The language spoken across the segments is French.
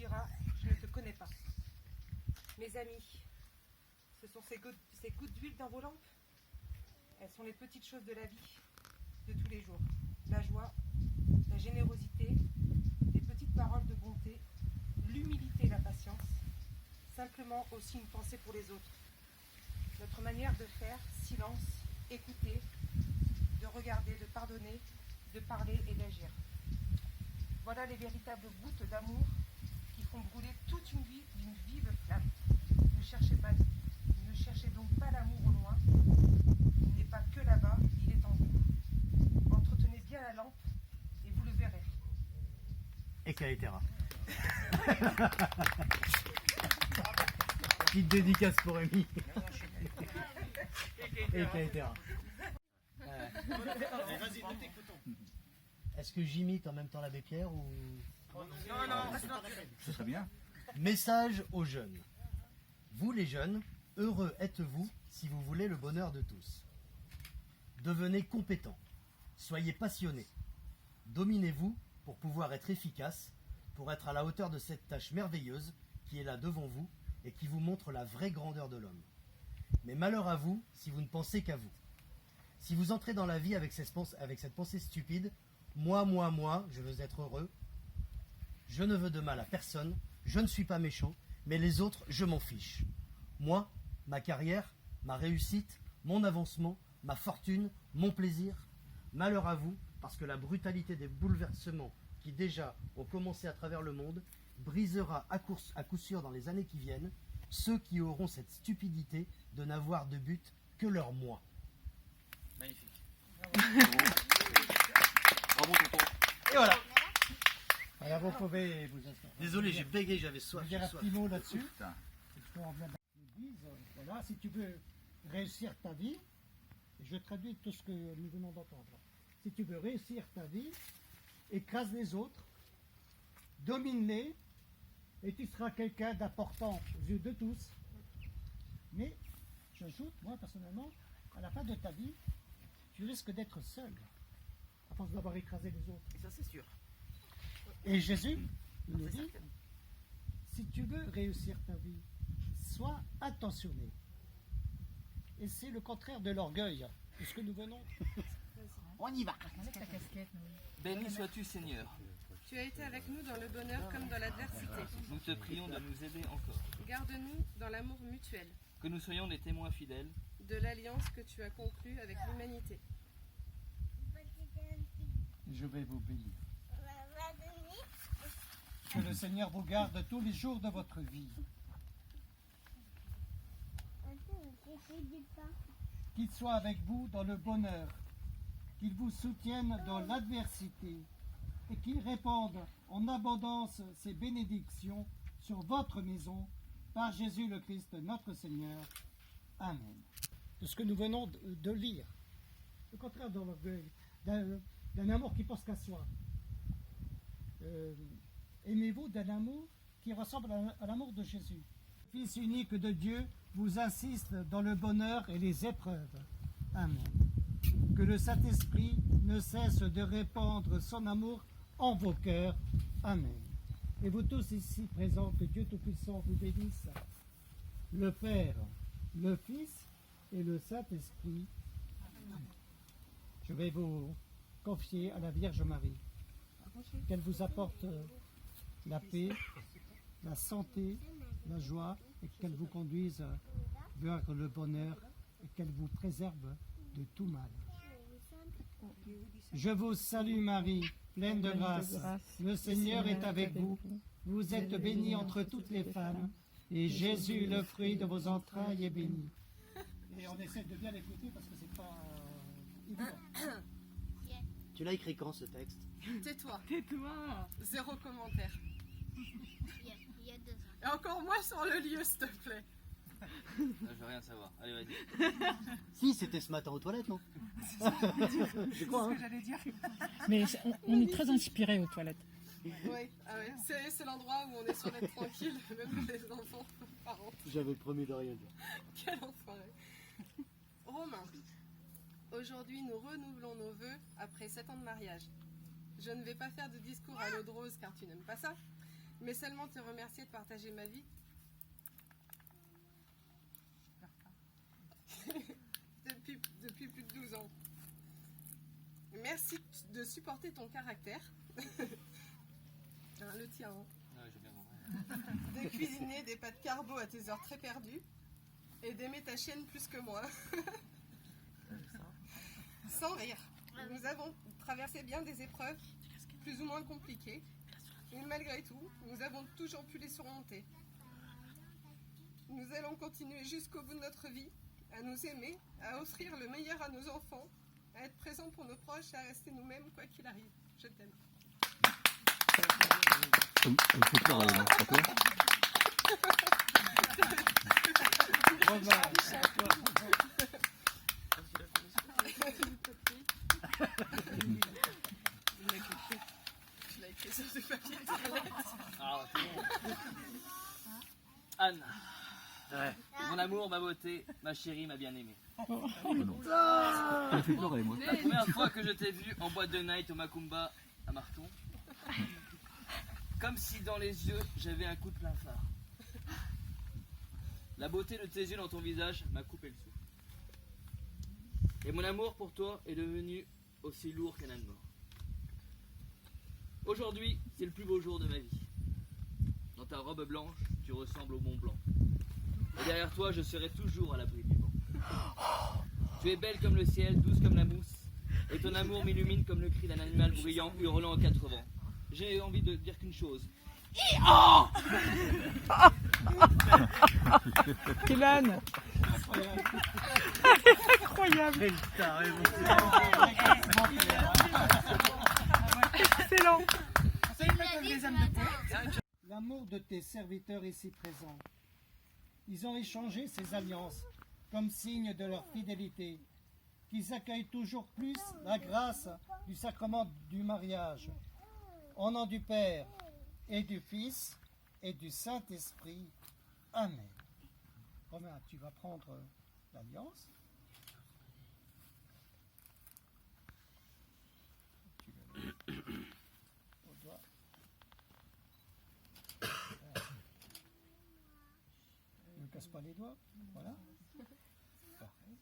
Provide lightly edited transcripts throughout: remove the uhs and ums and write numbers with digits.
dira « Je ne te connais pas ». Mes amis, ce sont ces gouttes d'huile dans vos lampes. Elles sont les petites choses de la vie, de tous les jours. La joie, la générosité, les petites paroles de bonté, l'humilité et la patience. Simplement aussi une pensée pour les autres. Notre manière de faire, silence, écouter, de regarder, de pardonner, de parler et d'agir. Voilà les véritables gouttes d'amour qui font brûler toute une vie d'une vive flamme. Ne cherchez donc pas l'amour au loin. Il n'est pas que là-bas, il est en vous. Entretenez bien la lampe et vous le verrez. Et Caetera. Petite dédicace pour Rémi. Et Caetera. Est-ce que j'imite en même temps l'abbé Pierre ou... Non, c'est très bien. Message aux jeunes. Vous les jeunes, heureux êtes-vous si vous voulez le bonheur de tous. Devenez compétents, soyez passionnés, dominez-vous pour pouvoir être efficace, pour être à la hauteur de cette tâche merveilleuse qui est là devant vous et qui vous montre la vraie grandeur de l'homme. Mais malheur à vous si vous ne pensez qu'à vous. Si vous entrez dans la vie avec cette pensée stupide, moi, je veux être heureux, je ne veux de mal à personne, je ne suis pas méchant, mais les autres, je m'en fiche. Moi, ma carrière, ma réussite, mon avancement, ma fortune, mon plaisir, malheur à vous, parce que la brutalité des bouleversements qui déjà ont commencé à travers le monde brisera à coup sûr dans les années qui viennent ceux qui auront cette stupidité de n'avoir de but que leur moi. Magnifique. Bravo, tonton. Et voilà. Alors vous pouvez vous installer. Désolé, j'ai bégayé, j'avais soif. Je vais dire un petit mot là-dessus. Putain. Voilà, si tu veux réussir ta vie, je traduis tout ce que nous venons d'entendre. Si tu veux réussir ta vie, écrase les autres, domine-les, et tu seras quelqu'un d'important aux yeux de tous. Mais, j'ajoute, moi personnellement, à la fin de ta vie, tu risques d'être seul, à force d'avoir écrasé les autres. Et ça, c'est sûr. Et Jésus nous dit, si tu veux réussir ta vie, sois attentionné. Et c'est le contraire de l'orgueil, de ce que nous venons. On y va. Avec ta casquette, Béni sois-tu, Seigneur. Tu as été avec nous dans le bonheur comme dans l'adversité. Nous te prions de nous aider encore. Garde-nous dans l'amour mutuel, Que nous soyons des témoins fidèles. de l'alliance que tu as conclue avec l'humanité. Je vais vous bénir. Que le Seigneur vous garde tous les jours de votre vie. Qu'il soit avec vous dans le bonheur, qu'il vous soutienne dans l'adversité et qu'il répande en abondance ses bénédictions sur votre maison par Jésus le Christ notre Seigneur. Amen. De ce que nous venons de lire, le contraire de l'orgueil, d'un amour qui pense qu'à soi. Aimez-vous d'un amour qui ressemble à l'amour de Jésus. Fils unique de Dieu vous assiste dans le bonheur et les épreuves. Amen. Que le Saint-Esprit ne cesse de répandre son amour en vos cœurs. Amen. Et vous tous ici présents, que Dieu Tout-Puissant vous bénisse, le Père, le Fils et le Saint-Esprit. Je vais vous confier à la Vierge Marie. Qu'elle vous apporte la paix, la santé, la joie, et qu'elle vous conduise vers le bonheur et qu'elle vous préserve de tout mal. Je vous salue Marie, pleine de grâce. Le Seigneur est avec vous. Vous êtes bénie entre toutes les femmes, et Jésus, le fruit de vos entrailles, est béni. Et on essaie de bien l'écouter parce que c'est pas évident. Tu l'as écrit quand ce texte? Tais-toi, Tais-toi. zéro commentaire. Il y a 2 ans. Et encore moins sur le lieu, s'il te plaît. Ah, je veux rien savoir. Allez, vas-y. Si, c'était ce matin aux toilettes, non? Je crois, hein. J'allais dire. Mais on est très inspirés aux toilettes. Oui, ah ouais. C'est l'endroit où on est sûr d'être tranquille, même les enfants, parents. J'avais promis de rien dire. Quel enfoiré. Romain, aujourd'hui nous renouvelons nos vœux après 7 ans de mariage. Je ne vais pas faire de discours à l'eau de rose car tu n'aimes pas ça, mais seulement te remercier de partager ma vie. depuis plus de 12 ans. Merci de supporter ton caractère. Le tien. Hein. Ouais, j'ai bien compris. De cuisiner des pâtes carbo à tes heures très perdues et d'aimer ta chienne plus que moi. Sans rire. Nous avons traversé bien des épreuves plus ou moins compliquées, mais malgré tout, nous avons toujours pu les surmonter. Nous allons continuer jusqu'au bout de notre vie à nous aimer, à offrir le meilleur à nos enfants, à être présents pour nos proches et à rester nous-mêmes quoi qu'il arrive. Je t'aime. Elle fait pleurer, non, c'est pas toi? Je l'ai écrit sur du papier toilette. Ah, c'est bon. Anne. Ouais. Mon amour, ma beauté, ma chérie, ma bien-aimée. Elle fait pleurer, moi. La première fois que je t'ai vue en boîte de night au Macumba à Marton, comme si dans les yeux j'avais un coup de plein phare. La beauté de tes yeux dans ton visage m'a coupé le souffle. Et mon amour pour toi est devenu aussi lourd qu'un âne mort. Aujourd'hui, c'est le plus beau jour de ma vie. Dans ta robe blanche, tu ressembles au Mont Blanc. Et derrière toi, je serai toujours à l'abri du vent. Tu es belle comme le ciel, douce comme la mousse, et ton amour m'illumine comme le cri d'un animal bruyant, hurlant aux quatre vents. J'ai envie de dire qu'une chose. Kélan. Incroyable. Excellent. L'amour de tes serviteurs ici présents. Ils ont échangé ces alliances comme signe de leur fidélité, qu'ils accueillent toujours plus la grâce du sacrement du mariage. Au nom du Père et du Fils et du Saint-Esprit. Amen. Romain, tu vas prendre l'alliance. Tu le mets au doigt. Ne casse pas les doigts. Voilà. Parfait.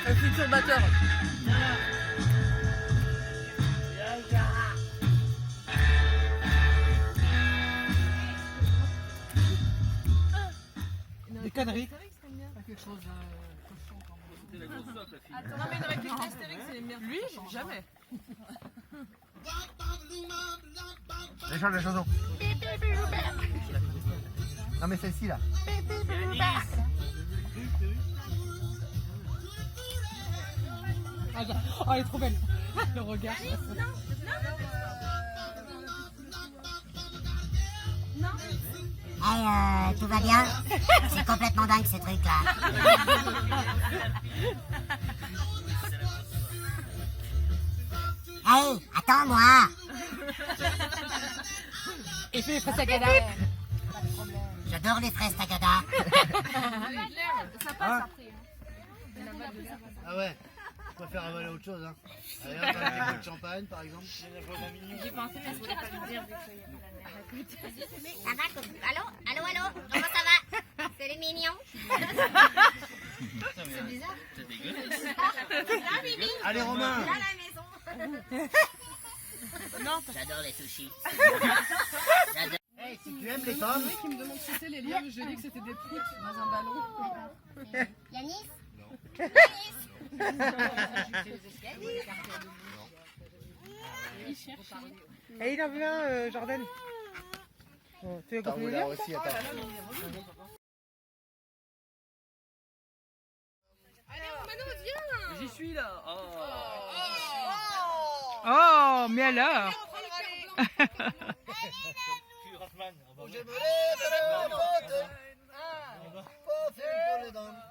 Le futur batteur. Des conneries. Quelque chose de cochon quand même. soif, la fille. Non, mais une réplique d'Astérix, c'est merde. Lui, jamais. Les chansons. Non mais celle-ci là. Oh, elle est trop belle. Le regard. Tout va bien? C'est complètement dingue ces trucs-là. Hey, attends-moi! Et fais les fraises Tagada. J'adore les fraises Tagada. Ah ouais. Je préfère avaler autre chose hein. Allez, un petit peu de champagne par exemple. J'ai pensé, mais je voulais pas te dire. Ça va, allô, comment ça va? C'est les mignons. C'est bizarre. C'est dégueulasse. Là, Bibi. Allez Romain. Là, la maison. J'adore les sushis. Hey, si tu aimes les pommes. Qui me demande si c'est les liens, je lui ai dit que c'était des proutes dans un ballon. Yanis? Et il en veut un, Jordan. Bon, tu veux Attends, continuer vous là aussi, attends. J'y suis là. Oh, mais alors. Je me lève la faute. Pas fait pour les dames.